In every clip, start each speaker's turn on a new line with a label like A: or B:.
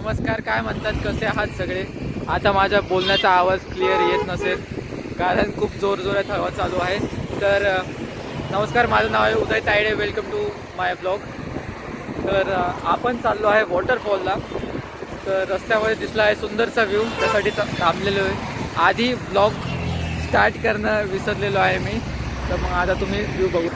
A: नमस्कार. काय म्हणतात, कसे आहात सगळे? आता माझ्या बोलण्याचा आवाज क्लिअर येत नसेल कारण खूप जोरजोरात हवा चालू आहे. तर नमस्कार, माझं नाव आहे Uday Tayade. Welcome to my blog. तर आपण चाललो आहे वॉटरफॉलला. तर रस्त्यामध्ये दिसला आहे सुंदरसा व्ह्यू, त्यासाठी थांबलेलो आहे. आधी ब्लॉग स्टार्ट करणं विसरलेलो आहे मी. तर मग आता तुम्ही व्ह्यू बघू.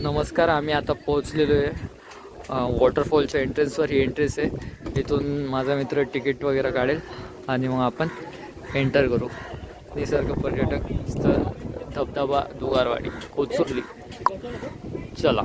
A: नमस्कार, आम्ही आता पोहोचलेलो आहे वॉटरफॉलच्या एंट्रन्सवर. ही एंट्रन्स आहे. इथून माझा मित्र तिकीट वगैरे काढेल आणि मग आपण एंटर करू. निसर्ग पर्यटक स्थळ धबधबा दुगारवाडी कोचुर्ली. चला.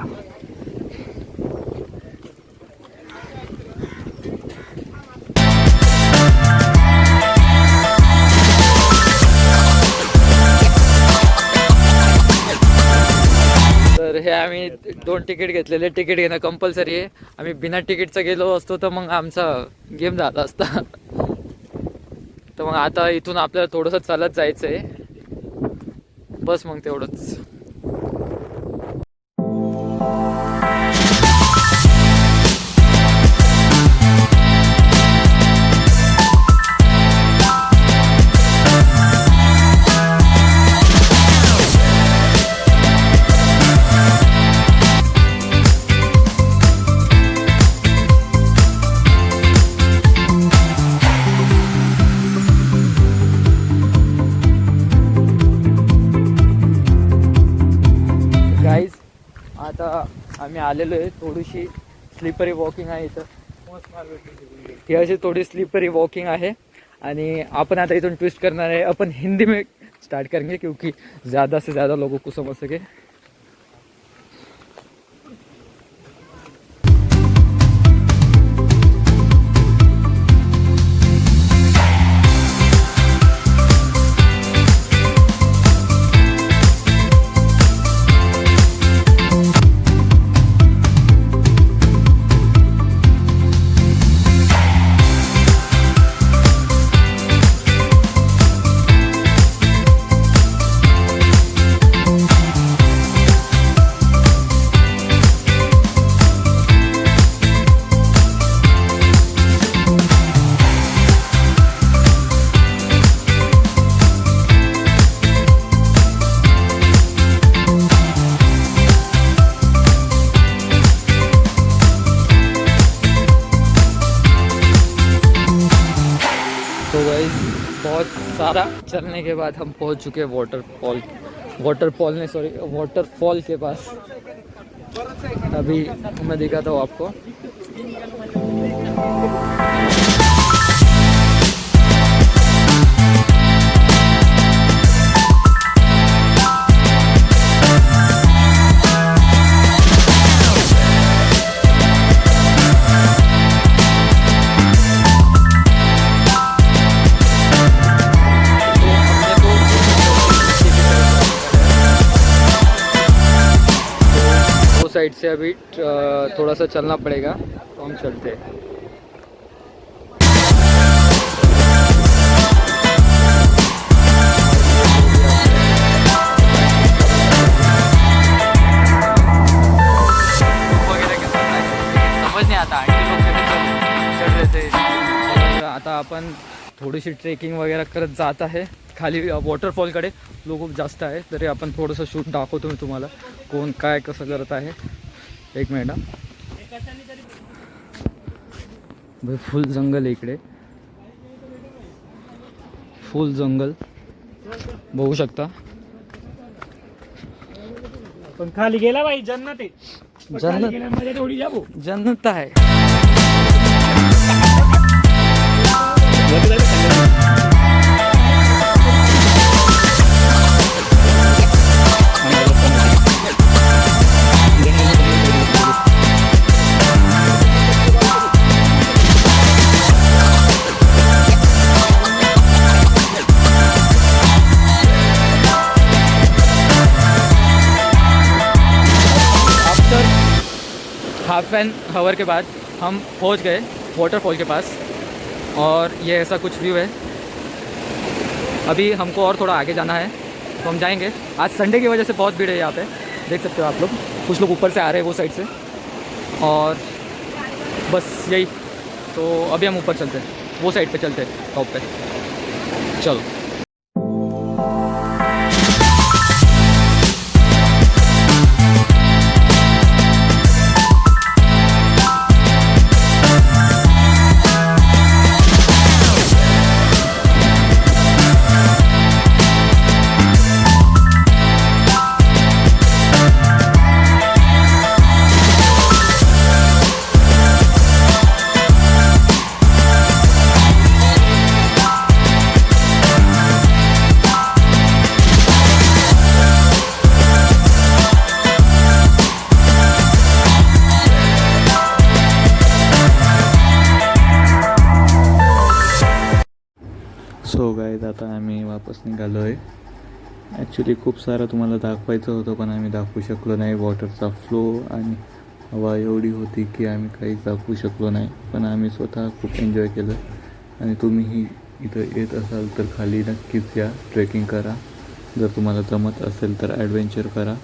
A: तर हे आम्ही 2 तिकीट घेतलेले. तिकीट घेणं कंपल्सरी आहे. आम्ही बिना तिकीटचं गेलो असतो तर मग आमचा गेम झाला असता. तर मग आता इथून आपल्याला थोडंसं चालत जायचं आहे. बस मग तेवढंच. आता आम्ही आलेलो आहे. थोडीशी स्लिपरी वॉकिंग आहे इथं. ही अशी थोडी स्लिपरी वॉकिंग आहे आणि आपण आता इथून ट्विस्ट करणार आहे. अपन हिंदी में स्टार्ट करेंगे क्योंकि ज़्यादा से ज़्यादा लोगों को समझ सके. चलने के बाद हम पहुंच चुके हैं वाटरफॉल के पास। अभी मैं दिखाता हूँ आपको। साइड से अभी थोड़ा सा चलना पड़ेगा, तो हम चलते हैं। समझ नहीं आता आंटी लोग कैसे चल रहे थे। आता आपण थोडीशी ट्रेकिंग वगैरे करत जात आहे खाली वॉटरफॉलकडे। लोक खूप जास्त आहे, तरी आपण थोडंसं शूट दाखवतो मी तुम्हाला कोण काय कसं करत आहे। एक मिनिट भाई, फुल जंगल आहे इकडे, फुल जंगल बघू शकता।
B: पण खाली गेला भाई जन्नत आहे,
A: जन्नत
B: थोडी जा भाऊ।
A: जन्नत आहे। हाफ एन आवर के बाद हम पहुंच गए वाटरफॉल के पास, और ये ऐसा कुछ व्यू है। अभी हमको और थोड़ा आगे जाना है, तो हम जाएंगे। आज संडे की वजह से बहुत भीड़ है यहाँ पे, देख सकते हो आप लोग। कुछ लोग ऊपर से आ रहे हैं वो साइड से, और बस यही। तो अभी हम ऊपर चलते हैं, वो साइड पे चलते हैं, टॉप पे। चलो।
C: सो गाईज, आता आम्ही वापस निघालो आहे। ॲक्च्युली खूप सारं तुम्हाला दाखवायचं होतं, पण आम्ही दाखवू शकलो नाही। वॉटरचा फ्लो आणि हवा एवढी होती की आम्ही काहीच दाखवू शकलो नाही, पण आम्ही स्वतः खूप एन्जॉय केलं। आणि तुम्हीही इथं येत असाल तर खाली नक्कीच या, ट्रेकिंग करा। जर तुम्हाला जमत असेल तर ॲडव्हेंचर करा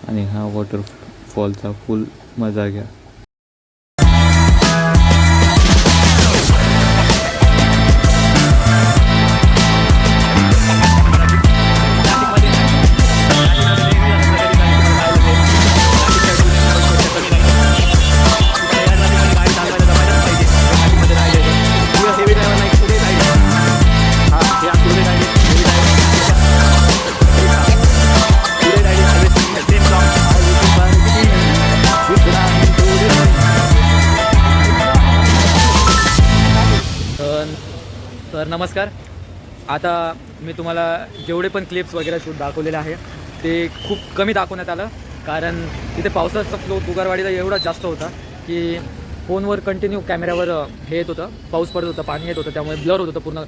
C: आणि हा वॉटरफॉलचा फुल मजा घ्या।
A: तर नमस्कार। आता मी तुम्हाला जेवढे पण क्लिप्स वगैरे शूट दाखवलेले आहे ते खूप कमी दाखवण्यात आलं, कारण तिथे पावसाचा फ्लो दुगारवाडीला एवढा जास्त होता की फोनवर कंटिन्यू कॅमेऱ्यावर हे येत होतं, पाऊस पडत होता, पाणी येत होतं, त्यामुळे ब्लर होत होतं पूर्ण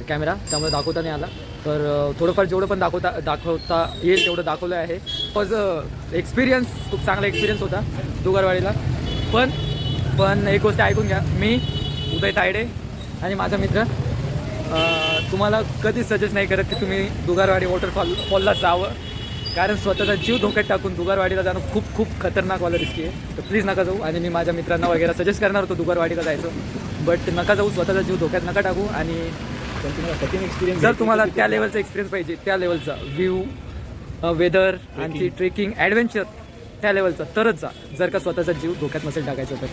A: कॅमेरा, त्यामुळे दाखवता नाही आला। तर थोडंफार जेवढं पण दाखवता येईल तेवढं दाखवलं आहे। वॉज एक्सपिरियन्स, खूप चांगला एक्सपिरियन्स होता दुगारवाडीला। पण एक गोष्ट ऐकून घ्या, मी उदय तायडे आणि माझा मित्र तुम्हाला कधीच सजेस्ट नाही करत की तुम्ही दुगारवाडी वॉटरफॉलला जावं, कारण स्वतःचा जीव धोक्यात टाकून दुगारवाडीला जाणं खूप खूप खतरनाकवालं रिस्की आहे। तर प्लीज नका जाऊ। आणि मी माझ्या मित्रांना वगैरे सजेस्ट करणार होतो दुगारवाडीला जायचं, बट नका जाऊ, स्वतःचा जीव धोक्यात नका टाकू। आणि जर तुम्हाला त्या लेवलचा एक्सपिरियन्स पाहिजे, त्या लेवलचा व्ह्यू, वेदर आणि ट्रेकिंग, ॲडव्हेंचर त्या लेवलचा, तरच जा। जर का स्वतःचा जीव धोक्यात नसेल टाकायचं तर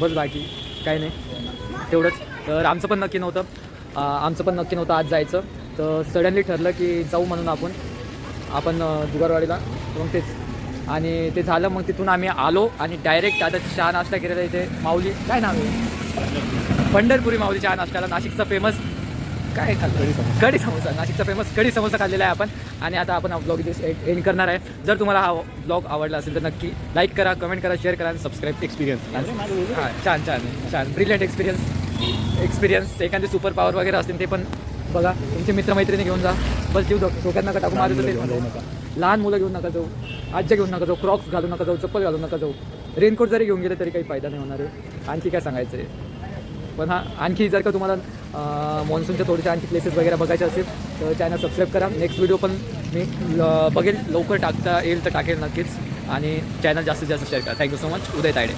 A: बस, बाकी काही नाही, तेवढंच। तर आमचं पण नक्की नव्हतं आज जायचं, तर सडनली ठरलं की जाऊ म्हणून आपण जुगारवाडीला. मग तेच आणि ते झालं. मग तिथून आम्ही आलो आणि डायरेक्ट आता चहा नाश्ता केलेला इथे माऊली, काय नाव आहे, पंढरपुरी माऊली चहा नाश्त्याला. नाशिकचा फेमस काय खाल्लं, कढी समोसा. नाशिकचा फेमस कढी समोसा खाल्लेला आहे आपण. आणि आता आपण हा ब्लॉग इथे एंड करणार आहे. जर तुम्हाला हा ब्लॉग आवडला असेल तर नक्की लाईक करा, कमेंट करा, शेअर करा आणि सबस्क्राईब. एक्सपिरियन्स हां छान छान छान ब्रिलियंट एक्सपिरियन्स. एखादी सुपर पॉवर वगैरे असतील ते पण बघा. तुमचे मित्रमैत्रिणी घेऊन जा. बस जीव डोक्यात नका टाकू. माझं तर लहान मुलं घेऊन नका जाऊ, आज्या घेऊन नका जाऊ, क्रॉक्स घालू नका जाऊ, चप्पल घालू नका जाऊ. रेनकोट जरी घेऊन गेले तरी काही फायदा नाही होणार आहे. आणखी काय सांगायचं आहे. पण हां आणखी जर का तुम्हाला मॉन्सूनच्या थोडेसे आणखी प्लेसेस वगैरे बघायचे असेल तर चॅनल सबस्क्राईब करा. नेक्स्ट व्हिडिओ पण मी बघेल, लवकर टाकता येईल तर टाकेल नक्कीच. आणि चॅनल जास्तीत जास्त शेअर करा. Thank you so much. Uday Tayde.